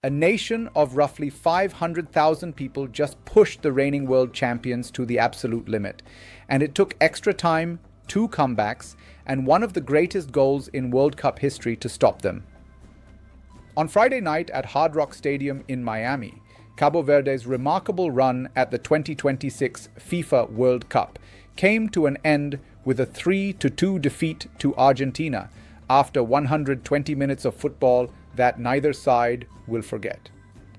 A nation of roughly 500,000 people just pushed the reigning world champions to the absolute limit, and it took extra time, 2 comebacks, and one of the greatest goals in World Cup history to stop them. On Friday night at Hard Rock Stadium in Miami, Cabo Verde's remarkable run at the 2026 FIFA World Cup came to an end with a 3-2 defeat to Argentina after 120 minutes of football that neither side will forget.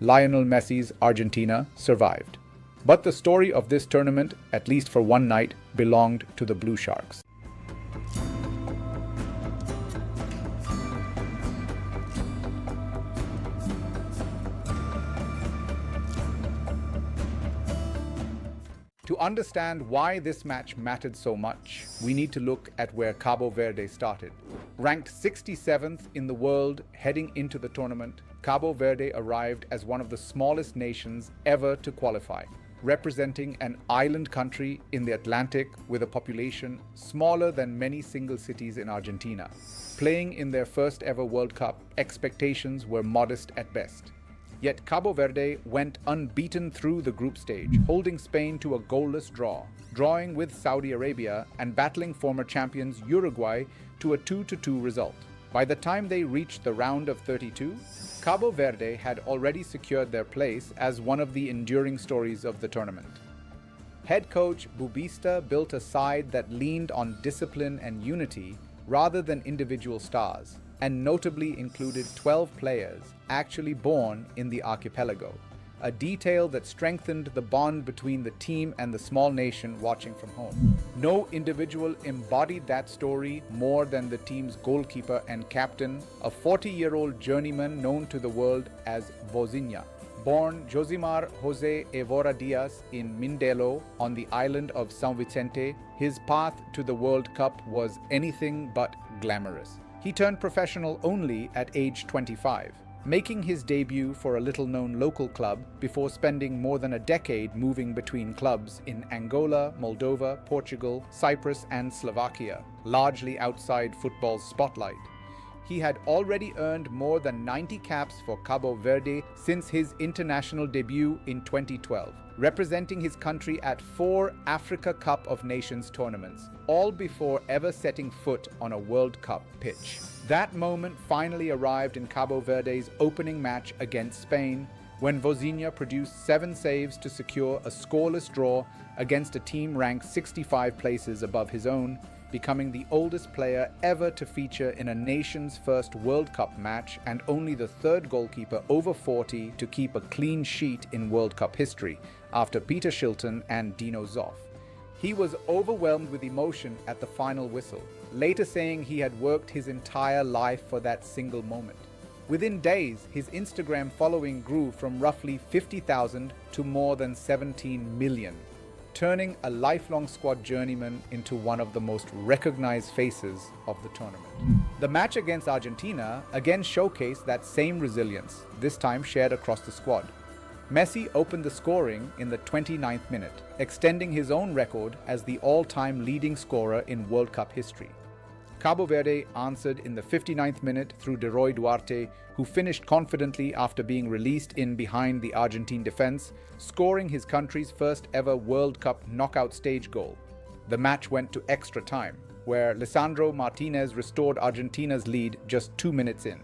Lionel Messi's Argentina survived. But the story of this tournament, at least for one night, belonged to the Blue Sharks. To understand why this match mattered so much, we need to look at where Cabo Verde started. Ranked 67th in the world heading into the tournament, Cabo Verde arrived as one of the smallest nations ever to qualify, representing an island country in the Atlantic with a population smaller than many single cities in Argentina. Playing in their first ever World Cup, expectations were modest at best. Yet Cabo Verde went unbeaten through the group stage, holding Spain to a goalless draw, drawing with Saudi Arabia and battling former champions Uruguay to a 2-2 result. By the time they reached the round of 32, Cabo Verde had already secured their place as one of the enduring stories of the tournament. Head coach Bubista built a side that leaned on discipline and unity rather than individual stars, and notably included 12 players actually born in the archipelago, a detail that strengthened the bond between the team and the small nation watching from home. No individual embodied that story more than the team's goalkeeper and captain, a 40-year-old journeyman known to the world as Vozinha. Born Josimar Jose Evora Diaz in Mindelo on the island of São Vicente, his path to the World Cup was anything but glamorous. He turned professional only at age 25, making his debut for a little-known local club before spending more than a decade moving between clubs in Angola, Moldova, Portugal, Cyprus, and Slovakia, largely outside football's spotlight. He had already earned more than 90 caps for Cabo Verde since his international debut in 2012, representing his country at 4 Africa Cup of Nations tournaments, all before ever setting foot on a World Cup pitch. That moment finally arrived in Cabo Verde's opening match against Spain, when Vozinha produced 7 saves to secure a scoreless draw against a team ranked 65 places above his own, becoming the oldest player ever to feature in a nation's first World Cup match and only the 3rd goalkeeper over 40 to keep a clean sheet in World Cup history, after Peter Shilton and Dino Zoff. He was overwhelmed with emotion at the final whistle, later saying he had worked his entire life for that single moment. Within days, his Instagram following grew from roughly 50,000 to more than 17 million. Turning a lifelong squad journeyman into one of the most recognized faces of the tournament. The match against Argentina again showcased that same resilience, this time shared across the squad. Messi opened the scoring in the 29th minute, extending his own record as the all-time leading scorer in World Cup history. Cabo Verde answered in the 59th minute through Leroy Duarte, who finished confidently after being released in behind the Argentine defense, scoring his country's first ever World Cup knockout stage goal. The match went to extra time, where Lisandro Martinez restored Argentina's lead just 2 minutes in.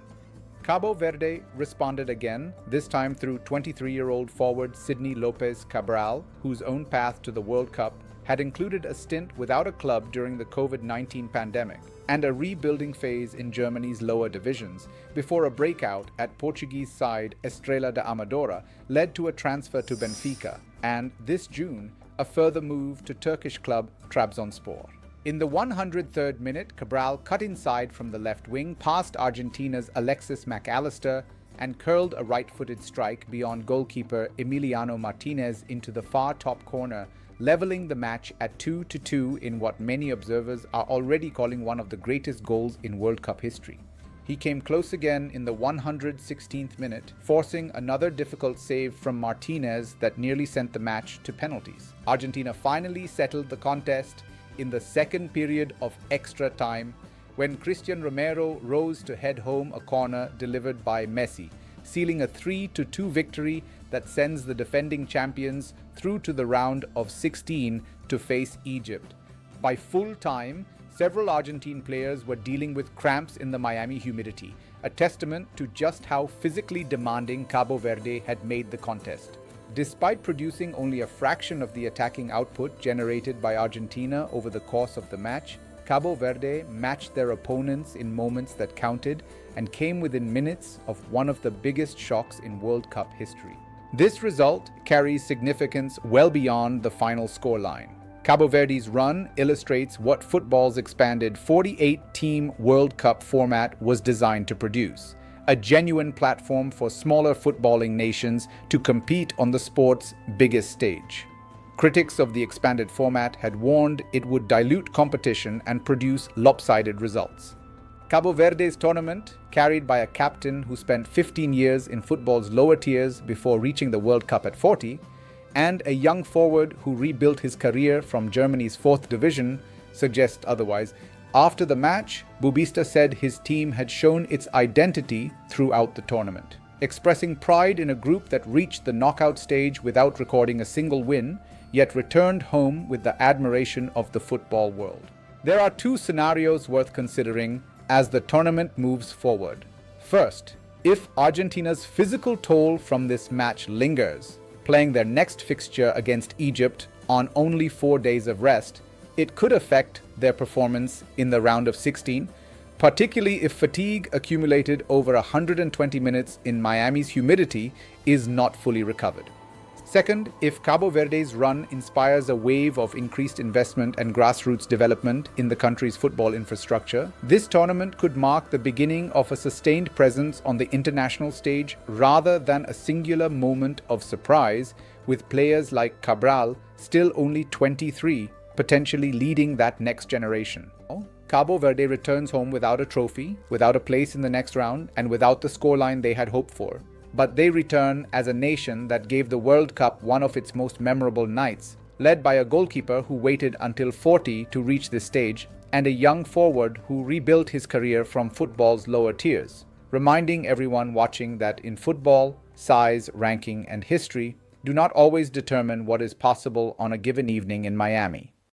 Cabo Verde responded again, this time through 23-year-old forward Sidny Lopes Cabral, whose own path to the World Cup had included a stint without a club during the COVID-19 pandemic and a rebuilding phase in Germany's lower divisions, before a breakout at Portuguese side Estrela da Amadora led to a transfer to Benfica, and this June, a further move to Turkish club Trabzonspor. In the 103rd minute, Cabral cut inside from the left wing past Argentina's Alexis McAllister and curled a right-footed strike beyond goalkeeper Emiliano Martinez into the far top corner, leveling the match at 2-2 in what many observers are already calling one of the greatest goals in World Cup history. He came close again in the 116th minute, forcing another difficult save from Martinez that nearly sent the match to penalties. Argentina finally settled the contest in the second period of extra time, when Christian Romero rose to head home a corner delivered by Messi, sealing a 3-2 victory that sends the defending champions through to the round of 16 to face Egypt. By full time, several Argentine players were dealing with cramps in the Miami humidity, a testament to just how physically demanding Cabo Verde had made the contest. Despite producing only a fraction of the attacking output generated by Argentina over the course of the match, Cabo Verde matched their opponents in moments that counted and came within minutes of one of the biggest shocks in World Cup history. This result carries significance well beyond the final scoreline. Cabo Verde's run illustrates what football's expanded 48-team World Cup format was designed to produce: a genuine platform for smaller footballing nations to compete on the sport's biggest stage. Critics of the expanded format had warned it would dilute competition and produce lopsided results. Cabo Verde's tournament, carried by a captain who spent 15 years in football's lower tiers before reaching the World Cup at 40, and a young forward who rebuilt his career from Germany's 4th division, suggests otherwise. After the match, Bubista said his team had shown its identity throughout the tournament, expressing pride in a group that reached the knockout stage without recording a single win, yet returned home with the admiration of the football world. There are two scenarios worth considering as the tournament moves forward. First, if Argentina's physical toll from this match lingers, playing their next fixture against Egypt on only 4 days of rest, it could affect their performance in the round of 16, particularly if fatigue accumulated over 120 minutes in Miami's humidity is not fully recovered. Second, if Cabo Verde's run inspires a wave of increased investment and grassroots development in the country's football infrastructure, this tournament could mark the beginning of a sustained presence on the international stage rather than a singular moment of surprise, with players like Cabral, still only 23, potentially leading that next generation. Cabo Verde returns home without a trophy, without a place in the next round, and without the scoreline they had hoped for. But they return as a nation that gave the World Cup one of its most memorable nights, led by a goalkeeper who waited until 40 to reach this stage, and a young forward who rebuilt his career from football's lower tiers, reminding everyone watching that in football, size, ranking, and history do not always determine what is possible on a given evening in Miami.